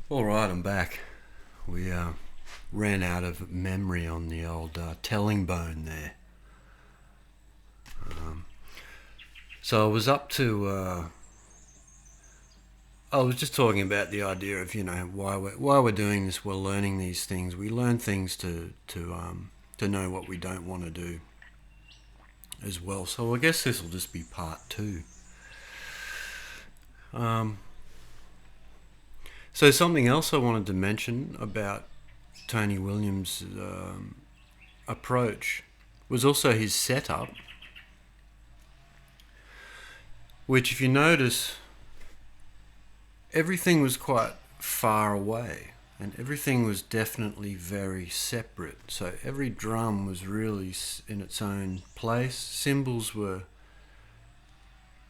All right, I'm back. We ran out of memory on the old telling bone there. So I was up to. I was just talking about the idea of why we're doing this. We're learning these things. We learn things to know what we don't want to do as well. So I guess this will just be part two. Um, so something else I wanted to mention about Tony Williams' approach was also his setup, which, if you notice, everything was quite far away and everything was definitely very separate. So every drum was really in its own place. Cymbals were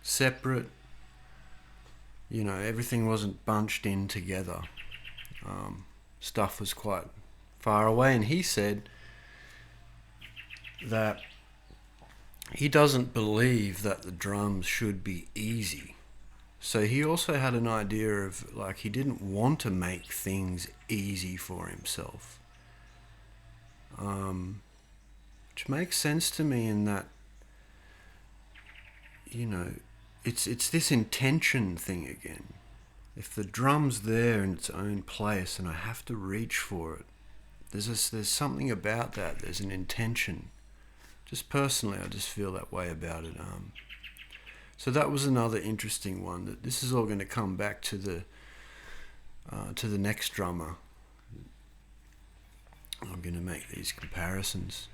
separate. Everything wasn't bunched in together. Stuff was quite far away. And he said that he doesn't believe that the drums should be easy. So he also had an idea of, like, he didn't want to make things easy for himself. Which makes sense to me in that, you know, it's this intention thing again. If the drum's there in its own place and I have to reach for it, there's something about that. There's an intention. Just personally, I just feel that way about it. So that was another interesting one. That this is all going to come back to the next drummer. I'm going to make these comparisons.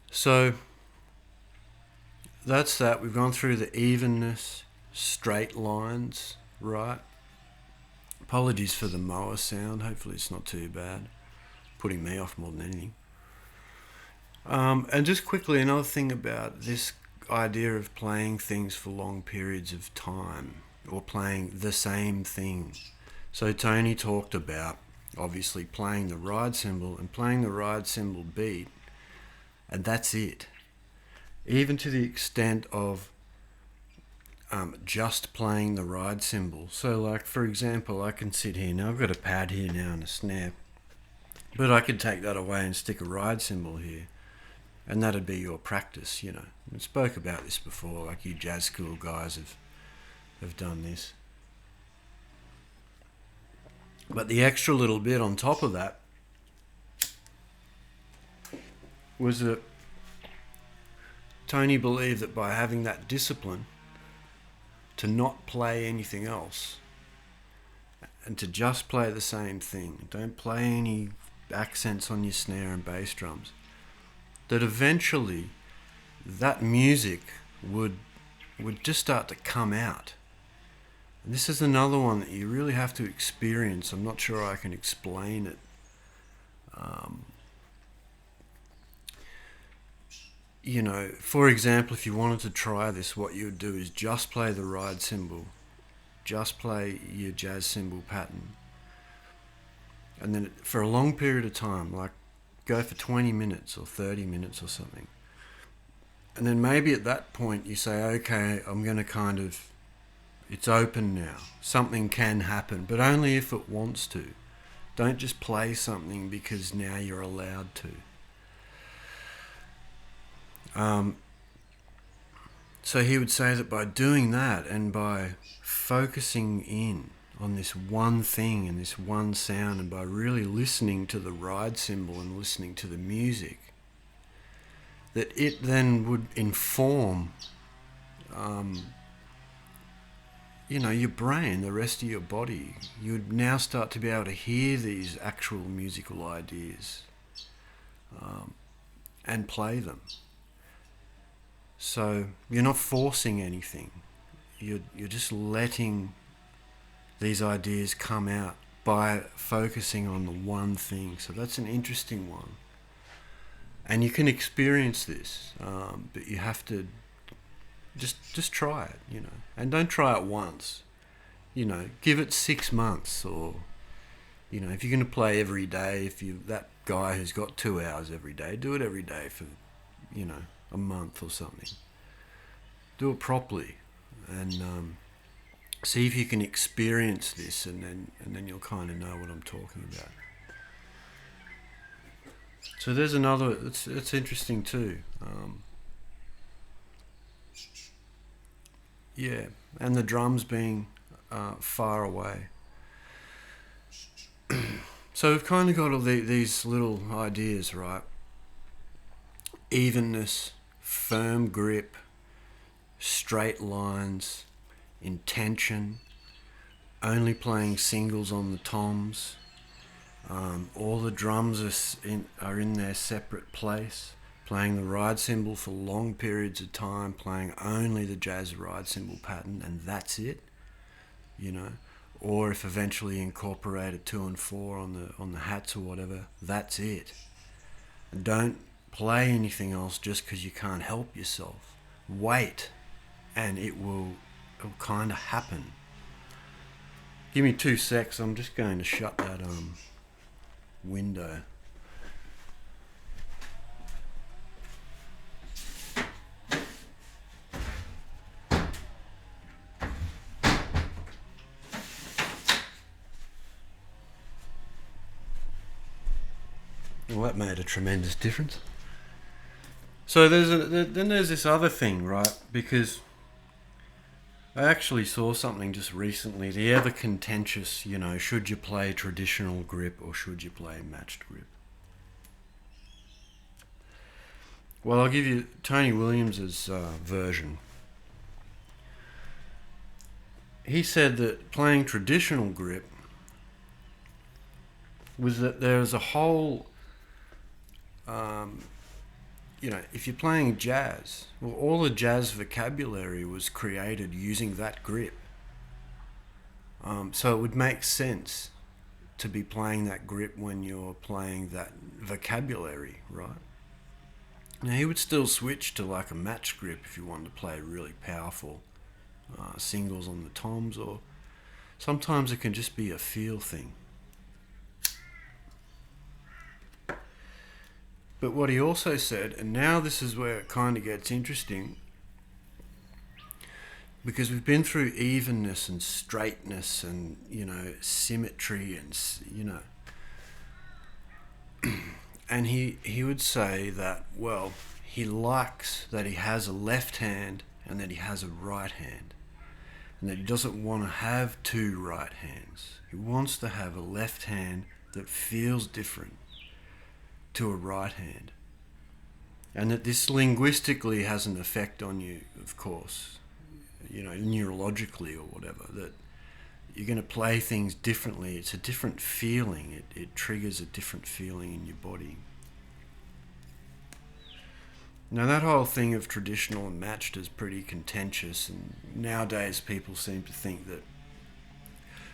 So that's that. We've gone through the evenness, straight lines, right? Apologies for the mower sound. Hopefully it's not too bad. Putting me off more than anything. And just quickly, another thing about this idea of playing things for long periods of time or playing the same thing. So Tony talked about obviously playing the ride cymbal and playing the ride cymbal beat, and that's it. Even to the extent of just playing the ride cymbal. So, like, for example, I can sit here now. I've got a pad here now and a snare, but I could take that away and stick a ride cymbal here, and that'd be your practice. I spoke about this before. Like, you jazz school guys have done this. But the extra little bit on top of that was that Tony believed that by having that discipline to not play anything else and to just play the same thing, don't play any accents on your snare and bass drums, that eventually that music would just start to come out. And this is another one that you really have to experience. I'm not sure I can explain it. For example, if you wanted to try this, what you would do is just play the ride cymbal, just play your jazz cymbal pattern, and then for a long period of time, like go for 20 minutes or 30 minutes or something. And then maybe at that point you say, okay, I'm going to it's open now. Something can happen, but only if it wants to. Don't just play something because now you're allowed to. So he would say that by doing that and by focusing in on this one thing and this one sound, and by really listening to the ride cymbal and listening to the music, that it then would inform your brain, the rest of your body. You would now start to be able to hear these actual musical ideas and play them. So you're not forcing anything. You're just letting these ideas come out by focusing on the one thing. So that's an interesting one. And you can experience this, but you have to just try it, and don't try it once. Give it 6 months, or if you're going to play every day, if you that guy who's got 2 hours every day, do it every day for a month or something. Do it properly, and See if you can experience this, and then you'll kind of know what I'm talking about. So there's another. It's interesting too. Yeah, and the drums being far away. So we've kind of got all these little ideas, right? Evenness, firm grip, straight lines, intention, only playing singles on the toms. All the drums are in their separate place, playing the ride cymbal for long periods of time, playing only the jazz ride cymbal pattern, and that's it, you know. Or if eventually incorporate a 2 and 4 on the hats or whatever, that's it. And don't play anything else just because you can't help yourself. Wait, and it'll kind of happen. Give me 2 secs. I'm just going to shut that window. Well, that made a tremendous difference. So then there's this other thing, right? Because I actually saw something just recently, the ever contentious, should you play traditional grip or should you play matched grip? Well, I'll give you Tony Williams's version. He said that playing traditional grip was that there's a whole, if you're playing jazz, well, all the jazz vocabulary was created using that grip. So it would make sense to be playing that grip when you're playing that vocabulary, right? Now he would still switch to like a match grip if you wanted to play really powerful singles on the toms, or sometimes it can just be a feel thing. But what he also said, and now this is where it kind of gets interesting, because we've been through evenness and straightness and, symmetry and, and he would say that, well, he likes that he has a left hand and that he has a right hand, and that he doesn't want to have 2 right hands. He wants to have a left hand that feels different to a right hand, and that this linguistically has an effect on you, of course, neurologically or whatever, that you're going to play things differently. It's a different feeling. It triggers a different feeling in your body. Now that whole thing of traditional and matched is pretty contentious, and nowadays people seem to think that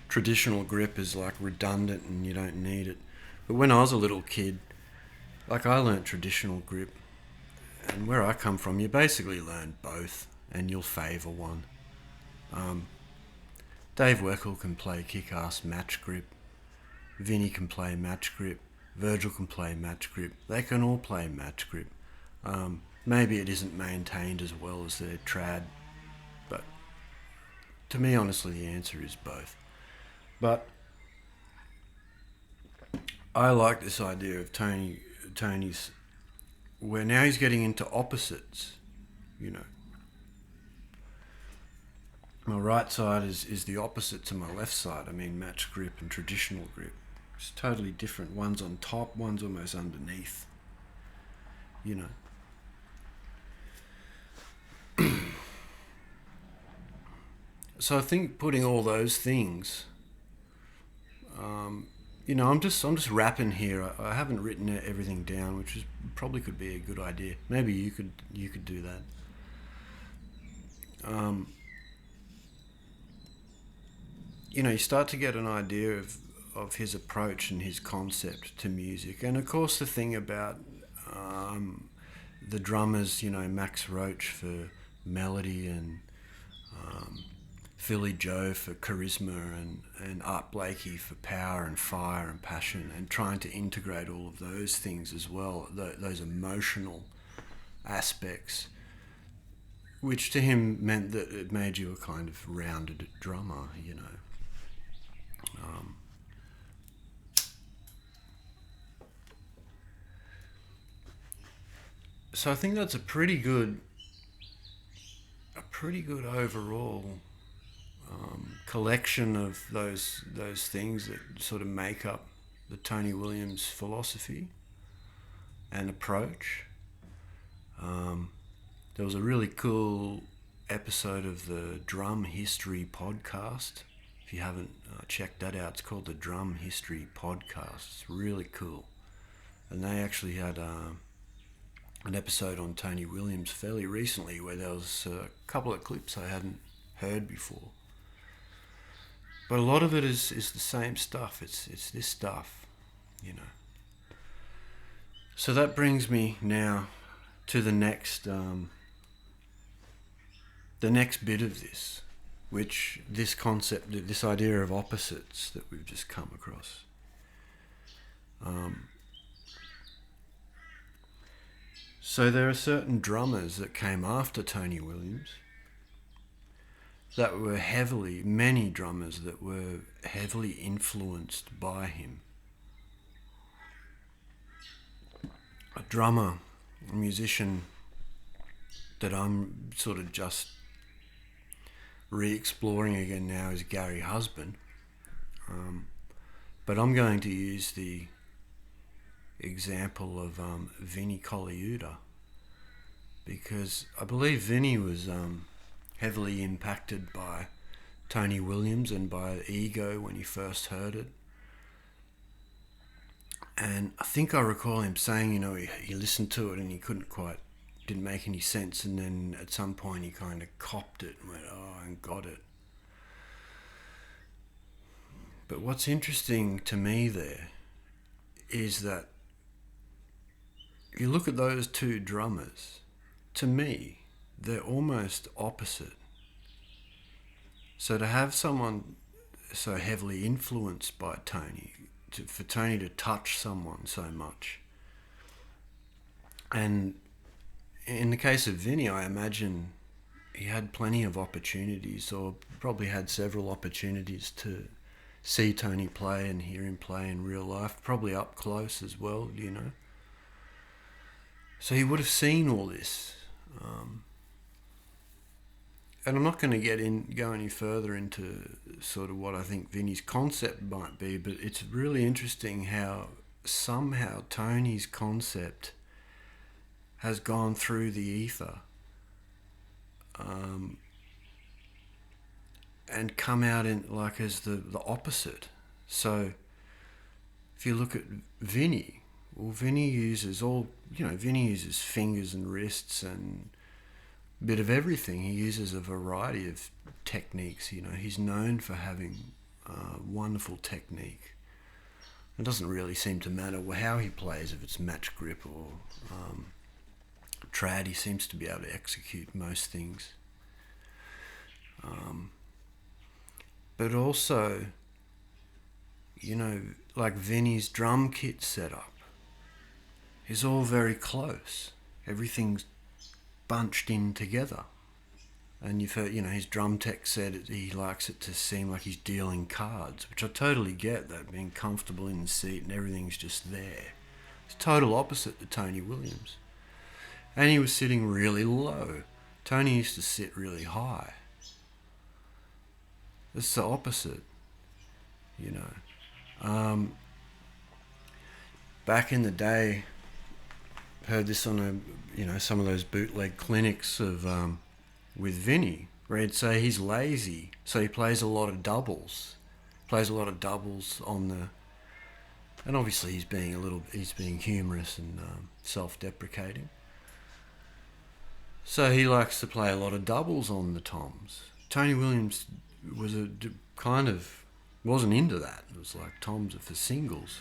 traditional grip is like redundant and you don't need it. But when I was a little kid, I learnt traditional grip, and where I come from, you basically learn both, and you'll favour one. Dave Weckl can play kick-ass match grip, Vinny can play match grip, Virgil can play match grip, they can all play match grip. Maybe it isn't maintained as well as their trad, but to me, honestly, the answer is both. But I like this idea of Tony's, where now he's getting into opposites, My right side is the opposite to my left side. I mean, match grip and traditional grip. It's totally different. One's on top, one's almost underneath. So I think putting all those things, I'm just rapping here. I haven't written everything down, which probably could be a good idea. Maybe you could do that. You start to get an idea of his approach and his concept to music, and of course the thing about the drummers, Max Roach for melody and Philly Joe for charisma and Art Blakey for power and fire and passion, and trying to integrate all of those things as well, those emotional aspects which to him meant that it made you a kind of rounded drummer, you know. So I think that's a pretty good overall collection of those things that sort of make up the Tony Williams philosophy and approach. There was a really cool episode of the Drum History podcast. If you haven't checked that out, it's called the Drum History Podcast. It's really cool. And they actually had an episode on Tony Williams fairly recently where there was a couple of clips I hadn't heard before. But a lot of it is the same stuff. It's this stuff, you know. So that brings me now to the next bit of this, which this concept, this idea of opposites that we've just come across. So there are certain drummers that came after Tony Williams that were many drummers that were heavily influenced by him. A musician that I'm sort of just re-exploring again now is Gary Husband. But I'm going to use the example of Vinnie Colaiuta, because I believe Vinnie was heavily impacted by Tony Williams and by Ego when he first heard it. And I think I recall him saying, you know, he listened to it and he didn't make any sense, and then at some point he kind of copped it and went, and got it. But what's interesting to me there is that you look at those two drummers, to me, they're almost opposite. So to have someone so heavily influenced by Tony, for Tony to touch someone so much, and in the case of Vinnie, I imagine he had plenty of opportunities, or probably had several opportunities to see Tony play and hear him play in real life, probably up close as well, you know. So he would have seen all this. And I'm not going to go any further into sort of what I think Vinnie's concept might be, but it's really interesting how somehow Tony's concept has gone through the ether and come out in like as the opposite. So if you look at Vinnie, well, Vinnie uses fingers and wrists and a bit of everything. He uses a variety of techniques. You know, he's known for having wonderful technique. It doesn't really seem to matter how he plays, if it's match grip or trad. He seems to be able to execute most things. But also, you know, like Vinnie's drum kit setup is all very close. Everything's bunched in together. And you've heard, you know, his drum tech said he likes it to seem like he's dealing cards, which I totally get, that being comfortable in the seat and everything's just there. It's total opposite to Tony Williams. And he was sitting really low. Tony used to sit really high. It's the opposite, you know. Back in the day, heard this on some of those bootleg clinics of with Vinnie, where he'd say he's lazy, so he plays a lot of doubles. On the, and obviously he's being humorous and self-deprecating. So he likes to play a lot of doubles on the toms. Tony Williams wasn't into that. It was like toms are for singles.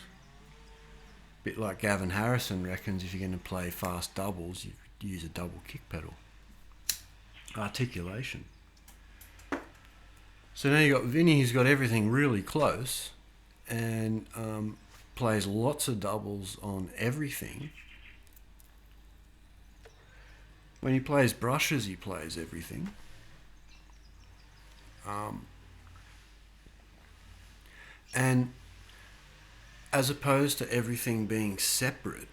Bit like Gavin Harrison reckons if you're going to play fast doubles, you use a double kick pedal. Articulation. So now you've got Vinnie, who's got everything really close and plays lots of doubles on everything. When he plays brushes, he plays everything. And as opposed to everything being separate,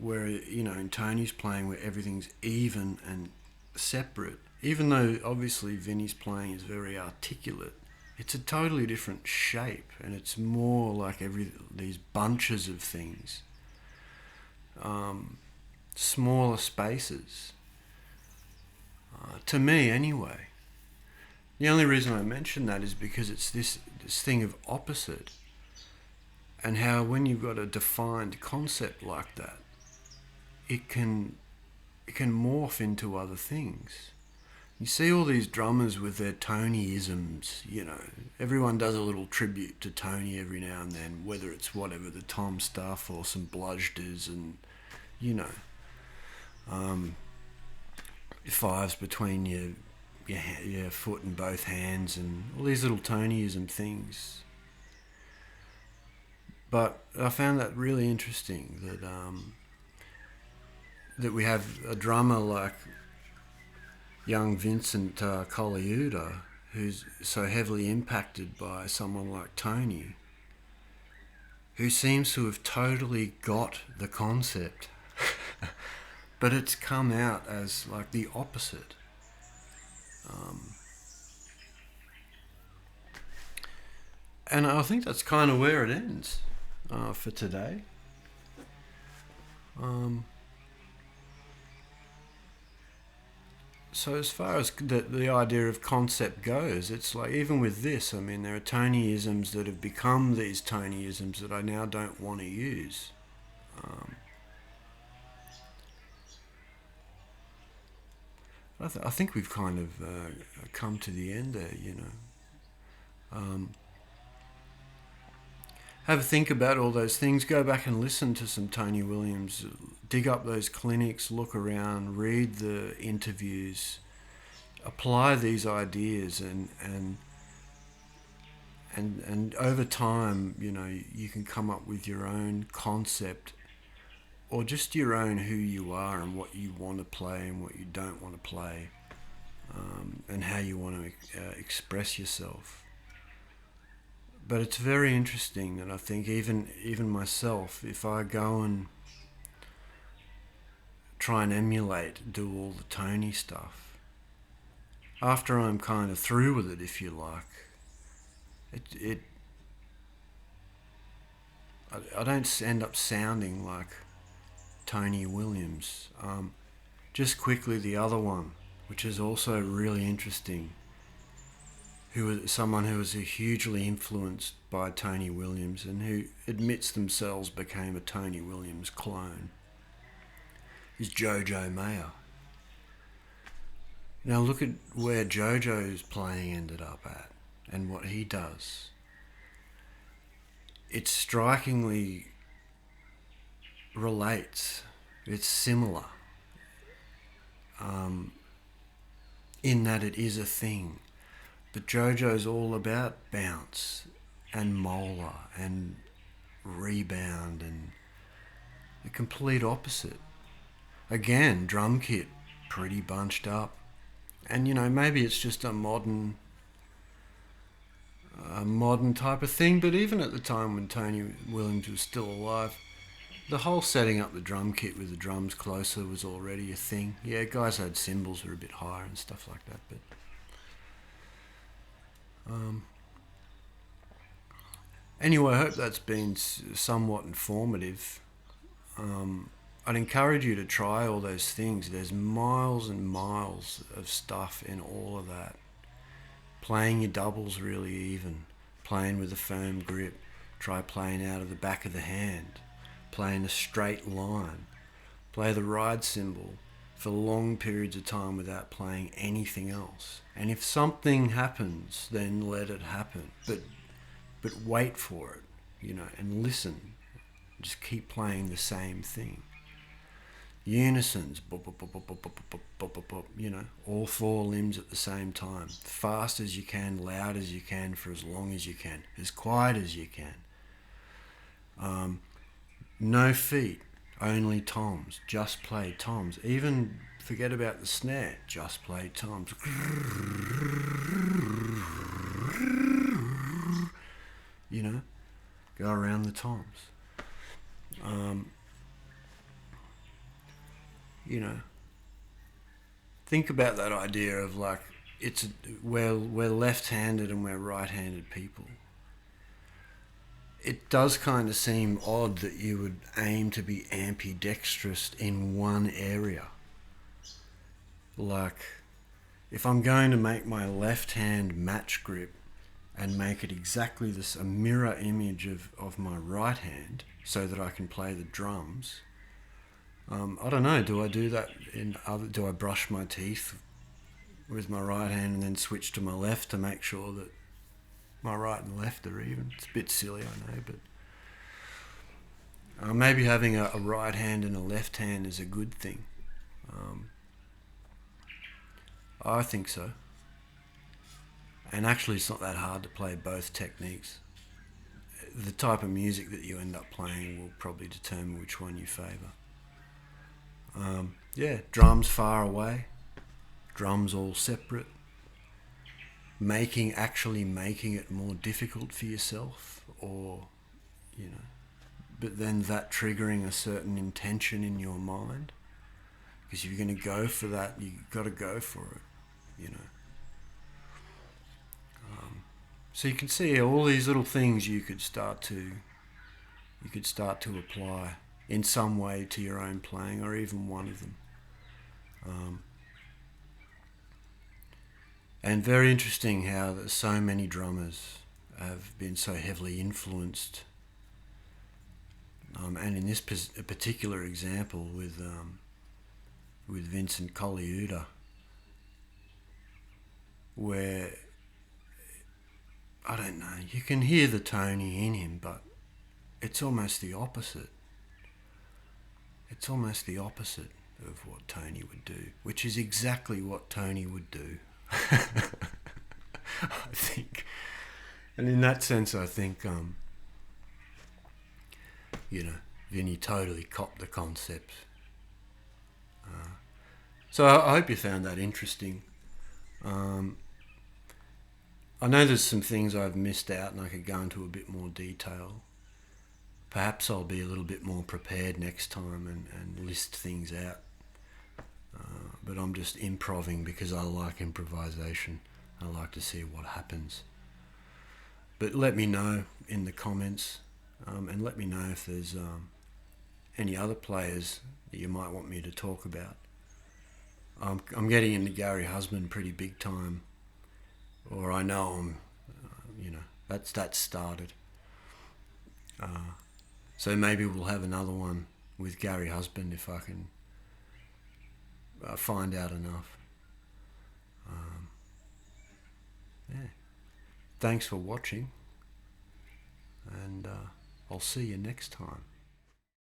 where, in Tony's playing where everything's even and separate, even though obviously Vinny's playing is very articulate, it's a totally different shape, and it's more like these bunches of things, smaller spaces, to me anyway. The only reason I mention that is because it's this thing of opposite, and how when you've got a defined concept like that, it can morph into other things. You see all these drummers with their Tony-isms, Everyone does a little tribute to Tony every now and then, whether it's whatever, the Tom stuff or some bludgers and, fives between your foot and both hands and all these little Tonyism things. But I found that really interesting, that we have a drummer like young Vincent Colaiuta, who's so heavily impacted by someone like Tony, who seems to have totally got the concept, but it's come out as like the opposite. And I think that's kind of where it ends for today. So as far as the idea of concept goes, it's like, even with this, there are Tonyisms that have become these Tonyisms that I now don't want to use. I think we've kind of come to the end there, Have a think about all those things. Go back and listen to some Tony Williams. Dig up those clinics, look around, read the interviews, apply these ideas, and over time, you can come up with your own concept, or just your own who you are and what you want to play and what you don't want to play, and how you want to express yourself. But it's very interesting that I think even myself, if I go and try and emulate, do all the Tony stuff, after I'm kind of through with it, if you like, I don't end up sounding like Tony Williams. Just quickly, the other one, which is also really interesting, who was someone who was hugely influenced by Tony Williams and who admits themselves became a Tony Williams clone, is Jojo Mayor. Now look at where Jojo's playing ended up at and what he does. It strikingly relates. It's similar in that it is a thing. But Jojo's all about bounce and molar and rebound, and the complete opposite. Again, drum kit, pretty bunched up. And maybe it's just a modern type of thing, but even at the time when Tony Williams was still alive, the whole setting up the drum kit with the drums closer was already a thing. Yeah, guys had cymbals were a bit higher and stuff like that, but anyway, I hope that's been somewhat informative. I'd encourage you to try all those things. There's miles and miles of stuff in all of that. Playing your doubles really even, playing with a firm grip, try playing out of the back of the hand, playing a straight line, play the ride cymbal for long periods of time without playing anything else. And if something happens, then let it happen. But wait for it, and listen. Just keep playing the same thing. Unisons, bop, bop, bop, bop, bop, bop, bop, bop, bop, bop, all four limbs at the same time. Fast as you can, loud as you can, for as long as you can, as quiet as you can. No feet, only toms, just play toms. Even Forget about the snare. Just play toms. You know, go around the toms. You know, think about that idea of like we're left-handed and we're right-handed people. It does kind of seem odd that you would aim to be ambidextrous in one area. Like, if I'm going to make my left hand match grip and make it exactly a mirror image of my right hand so that I can play the drums, I don't know, do I do that do I brush my teeth with my right hand and then switch to my left to make sure that my right and left are even? It's a bit silly, I know, but maybe having a right hand and a left hand is a good thing. I think so. And actually it's not that hard to play both techniques. The type of music that you end up playing will probably determine which one you favour. Yeah, drums far away, drums all separate. Actually making it more difficult for yourself, or, you know, but then that triggering a certain intention in your mind. Because if you're going to go for that, you've got to go for it, you know. So you can see all these little things you could start to apply in some way to your own playing, or even one of them. And very interesting how so many drummers have been so heavily influenced. And in this particular example with Vincent Colaiuta, where, I don't know, you can hear the Tony in him, but it's almost the opposite. It's almost the opposite of what Tony would do, which is exactly what Tony would do. I think. And in that sense, I think, you know, Vinny totally copped the concept. So I hope you found that interesting. I know there's some things I've missed out and I could go into a bit more detail. Perhaps I'll be a little bit more prepared next time and list things out. But I'm just improving because I like improvisation. I like to see what happens. But let me know in the comments, and let me know if there's any other players that you might want me to talk about. I'm getting into Gary Husband pretty big time, or I know I'm, you know, that's started. So maybe we'll have another one with Gary Husband if I can find out enough. Yeah. Thanks for watching, and I'll see you next time.